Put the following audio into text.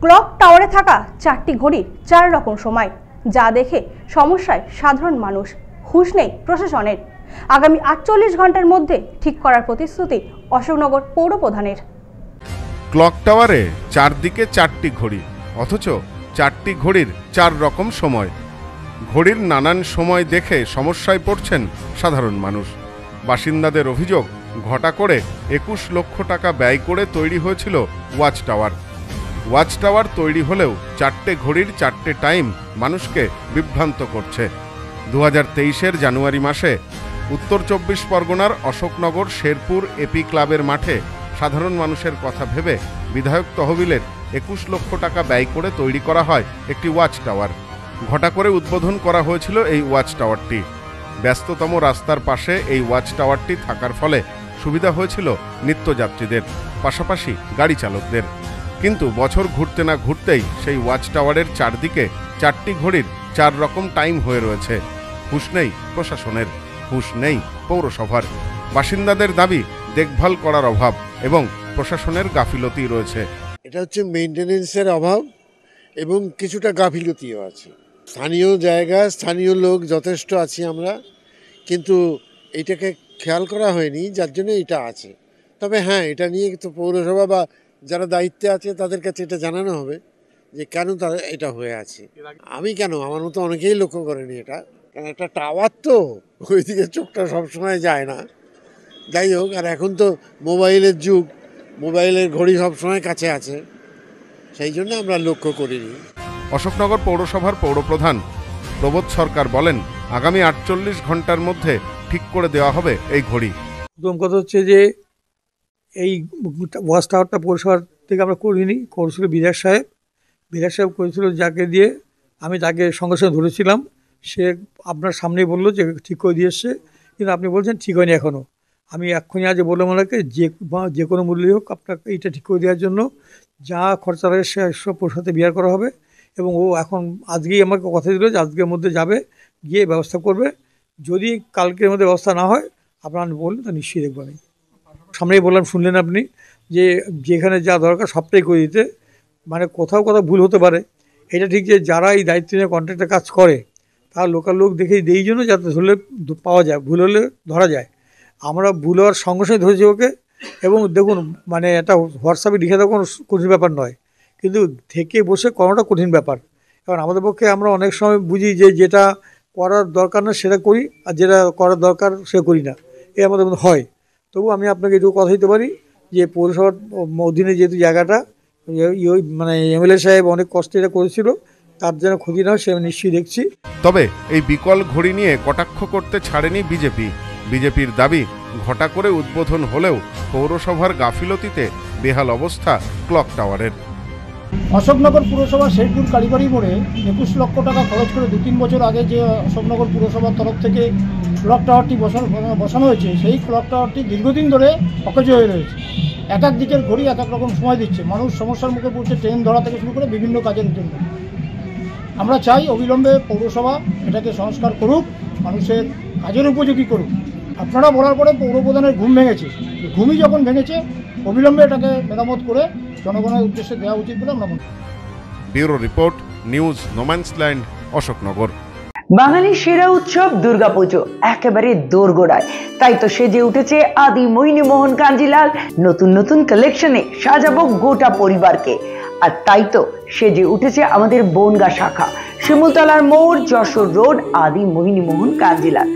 Clock টাওয়ারে থাকা 4টি ঘড়ির 4 রকম সময়, যা দেখে সমস্যায় সাধারণ মানুষ। হুঁশ নেই প্রশাসনের। আগামী 48 ঘন্টার মধ্যে ঠিক করার প্রতিশ্রুতি অশোকনগর পৌর প্রধানের। ক্লক টাওয়ারে চারদিকে 4টি ঘড়ি, অথচ 4টি ঘড়ির 4 রকম সময়। ঘড়ির নানান সময় দেখে সমস্যায় পড়ছেন সাধারণ মানুষ। বাসিন্দাদের অভিযোগ, ঘটা করে 21 লক্ষ টাকা ব্যয় করে তৈরি হয়েছিল ওয়াচ টাওয়ার। ওয়াচ টাওয়ার তৈরি হলেও 4টে ঘড়ির 4টে টাইম মানুষকে বিভ্রান্ত করছে। 2023-এর জানুয়ারি মাসে উত্তর 24 পরগনার অশোকনগর শেরপুর এপি ক্লাবের মাঠে সাধারণ মানুষের কথা ভেবে বিধায়ক তহবিলের 21 লক্ষ টাকা ব্যয় করে তৈরি করা হয় একটি ওয়াচ টাওয়ার। ঘটা করে উদ্বোধন করা হয়েছিল এই ওয়াচ টাওয়ারটি। ব্যস্ততম রাস্তার পাশে এই ওয়াচ টাওয়ারটি থাকার ফলে সুবিধা হয়েছিল নিত্যযাত্রীদের, পাশাপাশি গাড়ি চালকদের। কিন্তু বছর ঘুরতে না ঘুরতেই সেই ওয়াচ টাওয়ারের চারদিকে 4টি ঘড়ির 4 রকম টাইম হয়ে রয়েছে। হুঁশ নেই প্রশাসনের, হুঁশ নেই পৌরসভার। বাসিন্দাদের দাবি দেখভাল করার অভাব এবং প্রশাসনের গাফিলতি রয়েছে। এটা হচ্ছে মেইনটেনেন্সের অভাব এবং কিছুটা গাফিলতিও আছে। স্থানীয় জায়গায় স্থানীয় লোক যথেষ্ট আছি আমরা, কিন্তু এইটাকে খেয়াল করা হয়নি, যার জন্য এটা আছে। তবে হ্যাঁ, এটা নিয়ে তো পৌরসভা বা যারা দায়িত্বে আছে তাদের কাছে এটা জানানো হবে যে কেন তারা এটা হয়ে আছে। আমি কেন, আমার মতো অনেকেই লক্ষ্য করেনি এটা, কারণ একটা টাওয়ার তো ওইদিকে চোখটা সবসময় যায় না। যাই হোক, আর এখন তো মোবাইলের যুগ, মোবাইলের ঘড়ি সবসময় কাছে আছে, সেই জন্য আমরা লক্ষ্য করিনি। অশোকনগর পৌরসভার পৌরপ্রধান প্রবোধ সরকার বলেন, আগামী 48 ঘন্টার মধ্যে ঠিক করে দেওয়া হবে এই ঘড়ি। প্রথম কথা হচ্ছে যে এই ওয়াচ টাওয়ারটা পৌরসভার থেকে আমরা করিনি, করেছিল বিধায়ক সাহেব। বিধায়ক সাহেব করেছিল, যাকে দিয়ে আমি তাকে সঙ্গে সঙ্গে ধরেছিলাম। সে আপনার সামনেই বললো যে ঠিক করে দিয়ে এসছে, কিন্তু আপনি বলছেন ঠিক হয়নি এখনও। আমি এক্ষুনি আজ বললাম ওনাকে যে কোনো মূল্যই হোক আপনাকে এইটা ঠিক করে দেওয়ার জন্য যা খরচা লাগে সে সব পৌরসভাতে বিয়ার করা হবে। এবং ও এখন আজকেই আমাকে কথা দিল যে আজকের মধ্যে যাবে, গিয়ে ব্যবস্থা করবে। যদি কালকের মধ্যে ব্যবস্থা না হয় আপনার বললে তো নিশ্চয়ই দেখবো। আমি সামনেই বললাম, শুনলেন আপনি, যে যেখানে যা দরকার সবটাই করে দিতে। মানে কোথাও ভুল হতে পারে, এটা ঠিক, যে যারা এই দায়িত্ব নিয়ে কন্ট্রাক্টে কাজ করে তারা লোকাল লোক দেখেই দেই জন্য, যাতে ধরলে পাওয়া যায়, ভুল হলে ধরা যায়। আমরা ভুল হওয়ার সঙ্গে সঙ্গে ধরেছি ওকে। এবং দেখুন, মানে এটা হোয়াটসঅ্যাপে লিখে দেওয়া কোনো কঠিন ব্যাপার নয়, কিন্তু থেকে বসে করাটা কঠিন ব্যাপার। কারণ আমাদের পক্ষে আমরা অনেক সময় বুঝি যে যেটা করার দরকার না সেটা করি, আর যেটা করার দরকার সে করি না, এ আমাদের মধ্যে হয়। তবু আমি আপনাকে এটুকু কথা দিতে পারি যে পৌরসভার অধীনে যেহেতু জায়গাটা, মানে এমএলএ সাহেব অনেক কষ্টে এটা করেছিল, তার যেন ক্ষতি না হয় সে আমি নিশ্চয়ই দেখছি। তবে এই বিকল ঘড়ি নিয়ে কটাক্ষ করতে ছাড়েনি বিজেপি। বিজেপির দাবি, ঘটা করে উদ্বোধন হলেও পৌরসভার গাফিলতিতে বেহাল অবস্থা ক্লক টাওয়ারের। অশোকনগর পুরসভা শেরপুর কালীবাড়ি মোড়ে 21 লক্ষ টাকা খরচ করে 2-3 বছর আগে যে অশোকনগর পুরসভার তরফ থেকে ক্লক টাওয়ারটি বসানো হয়েছে, সেই ক্লক টাওয়ারটি দীর্ঘদিন ধরে অকেজ হয়ে রয়েছে। এক এক দিকের ঘড়ি এক এক রকম সময় দিচ্ছে। মানুষ সমস্যার মুখে পড়ছে, ট্রেন ধরা থেকে শুরু করে বিভিন্ন কাজের জন্য। আমরা চাই অবিলম্বে পৌরসভা এটাকে সংস্কার করুক, মানুষের কাজের উপযোগী করুক। আপনারা বলার পরে পৌরপ্রধানের ঘুম ভেঙেছে, ঘুমই যখন ভেঙেছে অবিলম্বে এটাকে মেরামত করে জনগণের উদ্দেশ্যে দেওয়া উচিত বলে আমরা মনে করি। Bureau report, news no man's land, Ashoknagar. বাঙালির সেরা উৎসব দুর্গাপুজো একেবারে দোরগোড়ায়, তাই তো সেজে উঠেছে আদি মোহিনী মোহন কাঞ্জিলাল। নতুন নতুন কালেকশনে সাজাবো গোটা পরিবারকে। আর তাই তো সেজে উঠেছে আমাদের বনগা শাখা, শিমুলতলার মোড়, যশোর রোড, আদি মোহিনী মোহন কাঞ্জিলাল।